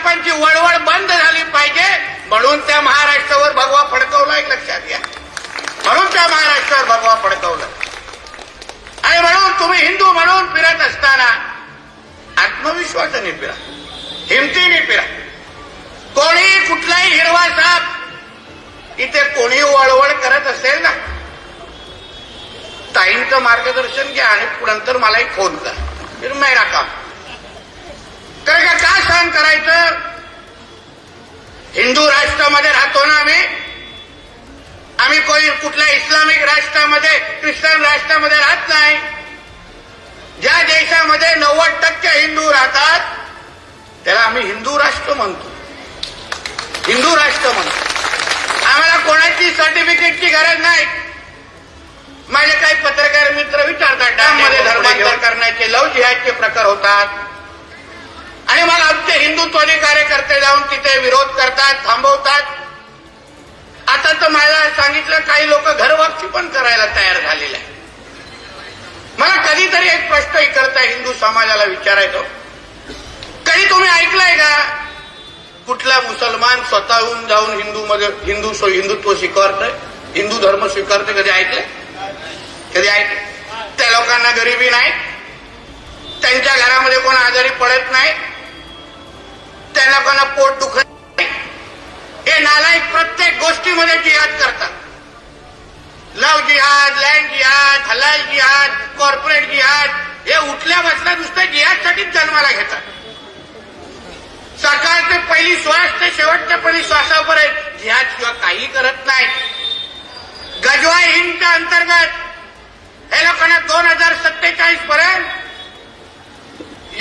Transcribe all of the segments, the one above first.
बाळासाहेबांची वळवळ बंद झाली पाहिजे म्हणून त्या महाराष्ट्रावर भगवा फडकवला, एक लक्षात घ्या. म्हणून त्या महाराष्ट्रावर भगवा फडकवला. आणि म्हणून तुम्ही हिंदू म्हणून फिरत असताना आत्मविश्वासाने फिरा, हिमतीने फिरा. कोणी कुठलाही हिरवा साप इथे कोणी वळवळ करत असेल ना, ताईंचं मार्गदर्शन घ्या आणि नंतर मला एक फोन करा, फिर मेरा काम. तर का सहन करायचं? हिंदू राष्ट्रामध्ये राहतो ना आम्ही कोणी कुठल्या इस्लामिक राष्ट्रामध्ये, ख्रिश्चन राष्ट्रामध्ये राहत नाही. ज्या देशामध्ये 90% हिंदू राहतात त्याला आम्ही हिंदू राष्ट्र म्हणतो, हिंदू राष्ट्र म्हणतो. आम्हाला कोणाची सर्टिफिकेटची गरज नाही. माझे काही पत्रकार मित्र विचारतात डॅममध्ये धर्मांतर करण्याचे, लव जिहादचे प्रकार होतात आणि मग आमचे हिंदुत्वादी कार्यकर्ते जाऊन तिथे विरोध करतात, थांबवतात. आता तर मला सांगितलं काही लोक घरवापसी पण करायला तयार झालेले आहे. मला कधीतरी एक प्रश्न इकडचा हिंदू समाजाला विचारायचो, कधी तुम्ही ऐकलंय का कुठला मुसलमान स्वतःहून जाऊन हिंदुत्व स्वीकारतोय, हिंदू धर्म स्वीकारतोय? कधी ऐकलंय? कधी ऐकलं? त्या लोकांना गरिबी नाही, त्यांच्या घरामध्ये कोण आजारी पडत नाही, त्या लोकांना पोट दुखत नाही. हे नालायक प्रत्येक गोष्टीमध्ये जिहाद करतात. लव जिहाद, लँड जिहाद, हलाल जिहाद, कॉर्पोरेट जिहाद, हे उठल्या बसल्या नुसतं जिहादसाठीच जन्माला घेतात. सकाळचे पहिली श्वास ते शेवटच्या पहिली श्वासापर्यंत जिहाद शिवाय काही करत नाहीत. गजवा हिंदच्या अंतर्गत हे लोकांना 2047 पर्यंत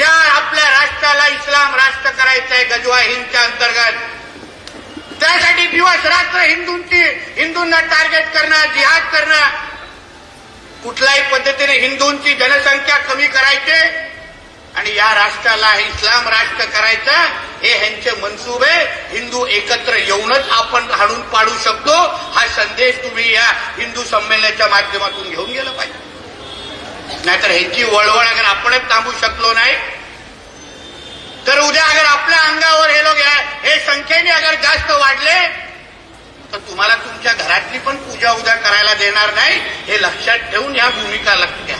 या आपल्या राष्ट्राला इस्लाम राष्ट्र करायचंय गजवा हिंदच्या अंतर्गत. त्यासाठी दिवस रात्र हिंदूंना टार्गेट करणं, जिहाद करणं, कुठल्याही पद्धतीने हिंदूंची जनसंख्या कमी करायचे आणि या राष्ट्राला इस्लाम राष्ट्र करायचं, हे ह्यांचे मनसुबे. हिंदू एकत्र येऊनच आपण हाणून पाडू शकतो, हा संदेश तुम्ही या हिंदू संमेलनाच्या माध्यमातून घेऊन गेलं पाहिजे. नाहीतर ह्याची वळवळ अगर आपणच थांबू शकलो नाही तर उद्या अगर आपल्या अंगावर हे लोक हे संख्येने अगर जास्त वाढले तर तुम्हाला तुमच्या घरातली पण पूजा उद्या करायला देणार नाही. हे लक्षात ठेवून या भूमिका लक्षात घ्या.